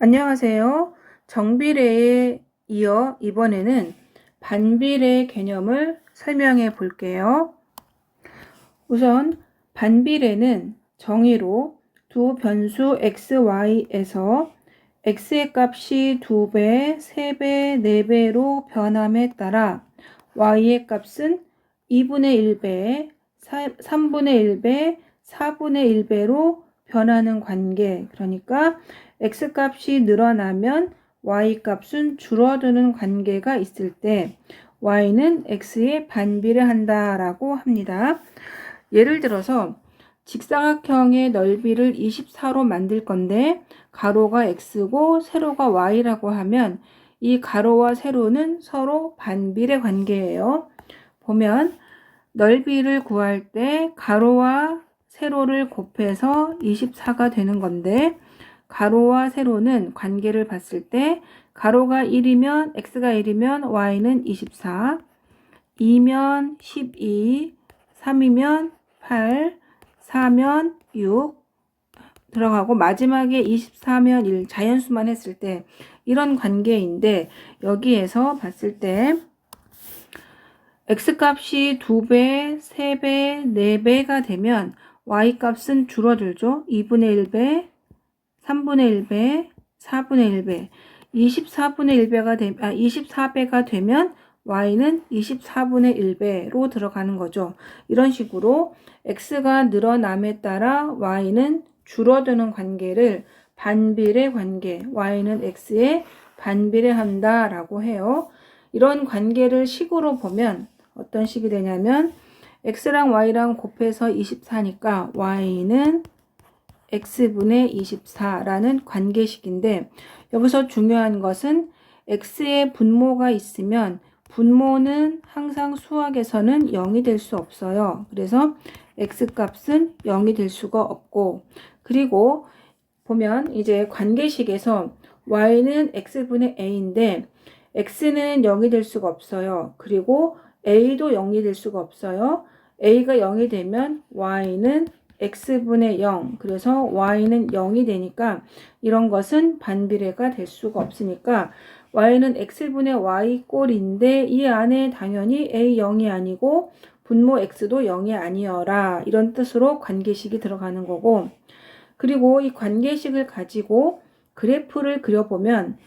안녕하세요. 정비례에 이어 이번에는 반비례 개념을 설명해 볼게요. 우선 반비례는 정의로 두 변수 x, y에서 x의 값이 2배, 3배, 4배로 변함에 따라 y의 값은 2분의 1배, 3분의 1배, 4분의 1배로 변하는 관계, 그러니까 x값이 늘어나면 y값은 줄어드는 관계가 있을 때 y는 x에 반비례한다 라고 합니다. 예를 들어서 직사각형의 넓이를 24로 만들 건데 가로가 x고 세로가 y라고 하면 이 가로와 세로는 서로 반비례 관계예요. 보면 넓이를 구할 때 가로와 세로를 곱해서 24가 되는 건데 가로와 세로는 관계를 봤을 때 가로가 1이면 x가 1이면 y는 24, 2면 12, 3이면 8, 4면 6 들어가고 마지막에 24면 1 자연수만 했을 때 이런 관계인데 여기에서 봤을 때 x값이 2배, 3배, 4배가 되면 y값은 줄어들죠. 2분의 1배, 3분의 1배, 4분의 1배, 24배가 되면 y는 24분의 1배로 들어가는 거죠. 이런 식으로 x가 늘어남에 따라 y는 줄어드는 관계를 반비례 관계, y는 x에 반비례한다 라고 해요. 이런 관계를 식으로 보면 어떤 식이 되냐면 x랑 y랑 곱해서 24니까 y는 x분의 24라는 관계식인데 여기서 중요한 것은 x의 분모가 있으면 분모는 항상 수학에서는 0이 될 수 없어요. 그래서 x값은 0이 될 수가 없고 그리고 보면 이제 관계식에서 y는 x분의 a인데 x는 0이 될 수가 없어요. 그리고 a도 0이 될 수가 없어요. a가 0이 되면 y는 x분의 0, 그래서 y는 0이 되니까 이런 것은 반비례가 될 수가 없으니까 y는 x분의 y 꼴인데 이 안에 당연히 a 0이 아니고 분모 x도 0이 아니어라 이런 뜻으로 관계식이 들어가는 거고 그리고 이 관계식을 가지고 그래프를 그려보면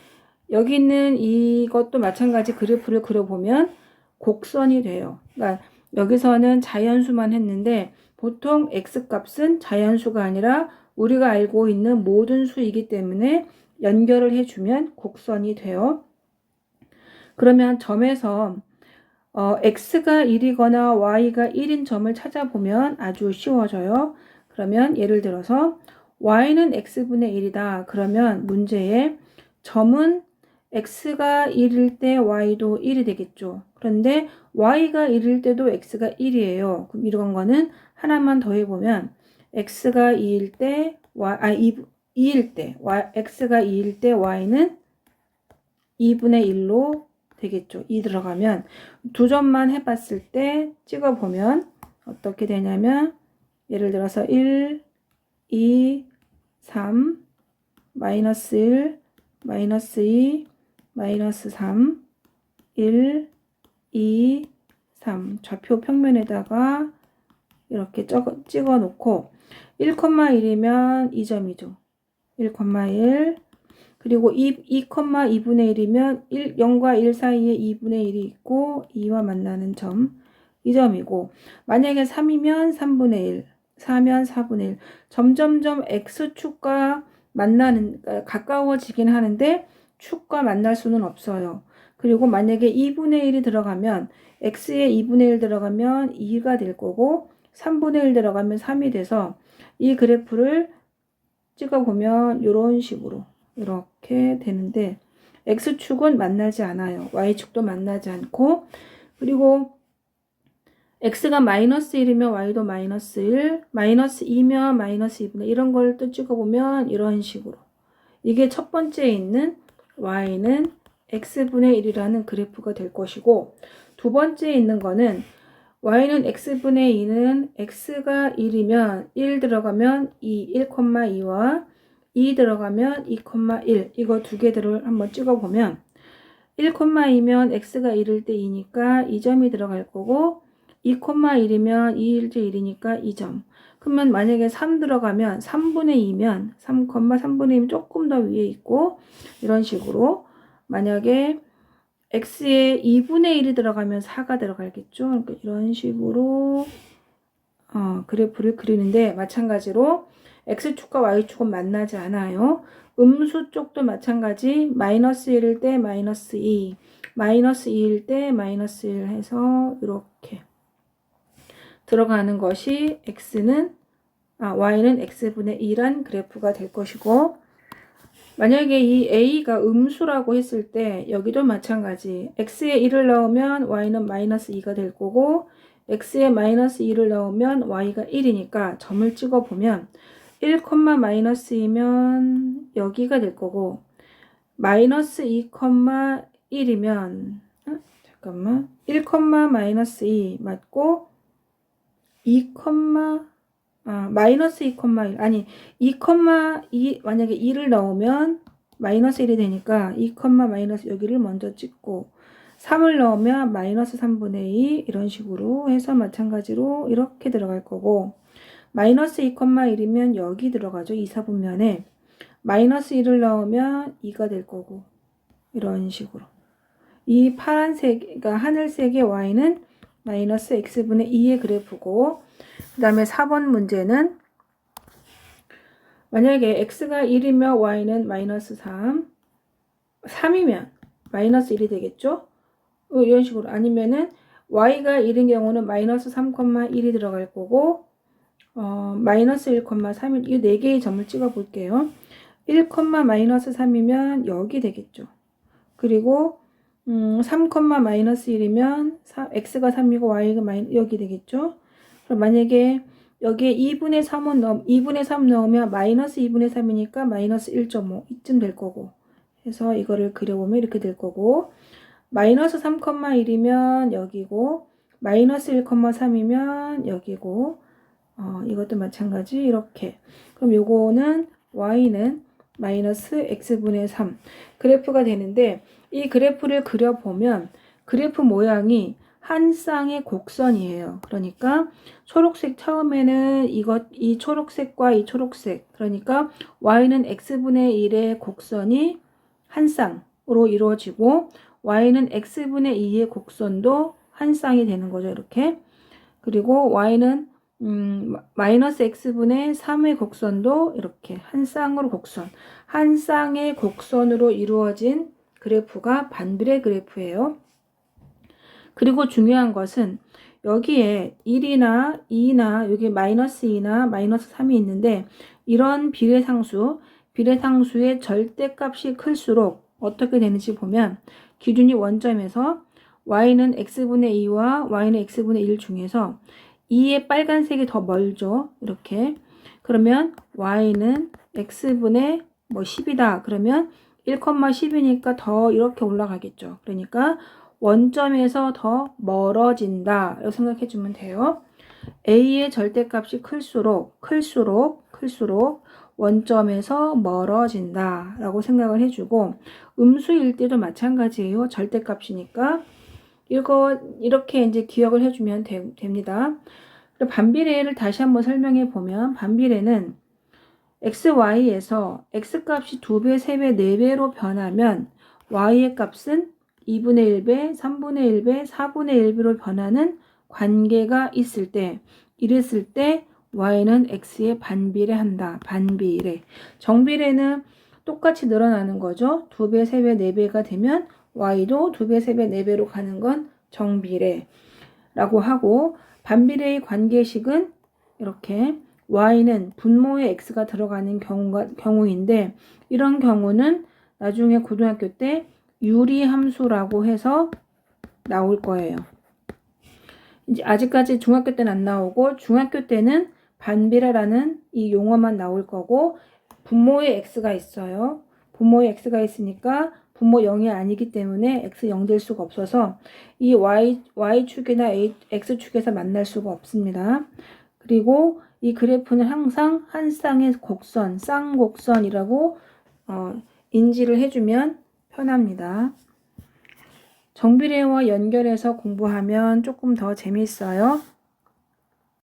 여기 있는 이것도 마찬가지 그래프를 그려보면 곡선이 돼요. 그러니까 여기서는 자연수만 했는데 보통 x값은 자연수가 아니라 우리가 알고 있는 모든 수이기 때문에 연결을 해주면 곡선이 돼요. 그러면 점에서 x가 1이거나 y가 1인 점을 찾아보면 아주 쉬워져요. 그러면 예를 들어서 y는 x분의 1이다. 그러면 문제에 점은 x가 1일 때 y도 1이 되겠죠. 그런데 y가 1일 때도 x가 1이에요. 그럼 이런 거는 하나만 더 해보면 x가 2일 때 x가 2일 때 y는 2분의 1로 되겠죠. 2 들어가면 두 점만 해봤을 때 찍어보면 어떻게 되냐면 예를 들어서 1, 2, 3, 마이너스 1, 마이너스 2, 마이너스 3, 1, 2, 3 좌표 평면에다가 이렇게 찍어 놓고 1,1이면 2점이죠. 1,1 그리고 2,2분의 1이면 0과 1 사이에 2분의 1이 있고 2와 만나는 점 2점이고 만약에 3이면 3분의 1 4면 4분의 1 점점점 x축과 가까워지긴 하는데 축과 만날 수는 없어요. 그리고 만약에 2분의 1이 들어가면 x에 2분의 1 들어가면 2가 될 거고 3분의 1 들어가면 3이 돼서 이 그래프를 찍어보면 이런 식으로 이렇게 되는데 x축은 만나지 않아요. y축도 만나지 않고 그리고 x가 마이너스 1이면 y도 마이너스 1, 마이너스 2면 마이너스 2분의 이런 걸 또 찍어보면 이런 식으로 이게 첫 번째에 있는 y는 x분의 1이라는 그래프가 될 것이고 두 번째에 있는 거는 y는 x분의 2는 x가 1이면 1 들어가면 2, 1,2와 2 들어가면 2,1 이거 두 개들을 한번 찍어보면 1,2면 x가 1일 때 2니까 2점이 들어갈 거고 2,1이면 2일 때 1이니까 2점. 그러면 만약에 3 들어가면 3분의 2면 3,3분의 2면 조금 더 위에 있고 이런 식으로 만약에 x에 2분의 1이 들어가면 4가 들어가겠죠. 그러니까 이런 식으로 그래프를 그리는데 마찬가지로 x축과 y축은 만나지 않아요. 음수 쪽도 마찬가지 마이너스 1일 때 마이너스 2, 마이너스 2일 때 마이너스 1 해서 이렇게 들어가는 것이 y는 x분의 2란 그래프가 될 것이고 만약에 이 a가 음수라고 했을 때 여기도 마찬가지 x에 1을 넣으면 y는 마이너스 2가 될 거고 x에 마이너스 2를 넣으면 y가 1이니까 점을 찍어보면 1, 마이너스 2면 여기가 될 거고 마이너스 2, 1이면 잠깐만 1, 마이너스 2 맞고 2, 마이너스 2,1 아니 2, 만약에 2를 넣으면 마이너스 1이 되니까 2, 마이너스 여기를 먼저 찍고 3을 넣으면 마이너스 3분의 2 이런 식으로 해서 마찬가지로 이렇게 들어갈 거고 마이너스 2,1이면 여기 들어가죠. 2, 4분면에 마이너스 1을 넣으면 2가 될 거고 이런 식으로 이 파란색 그러니까 하늘색의 y는 마이너스 x분의 2의 그래프고 그 다음에 4번 문제는 만약에 x가 1이면 y는 마이너스 3 3이면 마이너스 1이 되겠죠. 이런 식으로 아니면은 y가 1인 경우는 마이너스 3,1이 들어갈 거고 마이너스 1,3이 이 4개의 점을 찍어 볼게요. 1, 마이너스 3이면 여기 되겠죠. 그리고 3, 마이너스 1이면 x가 3이고 y가 여기 되겠죠. 그럼 만약에 여기에 2분의 3 넣으면 마이너스 2분의 3이니까 마이너스 1.5 이쯤 될 거고 해서 이거를 그려보면 이렇게 될 거고 마이너스 3,1이면 여기고 마이너스 1,3이면 여기고 이것도 마찬가지 이렇게 그럼 요거는 y는 마이너스 x분의 3 그래프가 되는데 이 그래프를 그려보면 그래프 모양이 한 쌍의 곡선이에요. 그러니까 초록색 처음에는 이 초록색과 이 초록색 그러니까 y는 x분의 1의 곡선이 한 쌍으로 이루어지고 y는 x분의 2의 곡선도 한 쌍이 되는 거죠. 이렇게 그리고 y는 마이너스 x분의 3의 곡선도 이렇게 한 쌍으로 곡선 한 쌍의 곡선으로 이루어진 그래프가 반비례 그래프예요. 그리고 중요한 것은 여기에 1이나 2나 여기 마이너스 2나 마이너스 3이 있는데 이런 비례상수의 절대값이 클수록 어떻게 되는지 보면 기준이 원점에서 y는 x분의 2와 y는 x분의 1 중에서 2의 빨간색이 더 멀죠. 이렇게 그러면 y는 x분의 10이다. 그러면 1,10이니까 더 이렇게 올라가겠죠. 그러니까 원점에서 더 멀어진다. 이렇게 생각해 주면 돼요. a의 절대값이 클수록 원점에서 멀어진다 라고 생각을 해주고 음수일 때도 마찬가지예요. 절대값이니까 이거 이렇게 이제 기억을 해주면 됩니다. 반비례를 다시 한번 설명해 보면 반비례는 xy에서 x값이 2배, 3배, 4배로 변하면 y의 값은 2분의 1배, 3분의 1배, 4분의 1배로 변하는 관계가 있을 때 이랬을 때 y는 x에 반비례한다. 반비례. 정비례는 똑같이 늘어나는 거죠. 2배, 3배, 4배가 되면 y도 2배, 3배, 4배로 가는 건 정비례라고 하고 반비례의 관계식은 이렇게 y는 분모에 x가 들어가는 경우인데 이런 경우는 나중에 고등학교 때 유리함수라고 해서 나올 거예요. 이제 아직까지 중학교 때는 안 나오고 중학교 때는 반비례라는 이 용어만 나올 거고 분모에 x가 있어요. 분모에 x가 있으니까 분모 0이 아니기 때문에 x 0 될 수가 없어서 이 y축이나 x축에서 만날 수가 없습니다. 그리고 이 그래프는 항상 한 쌍의 곡선, 쌍곡선이라고 인지를 해주면 편합니다. 정비례와 연결해서 공부하면 조금 더 재밌어요.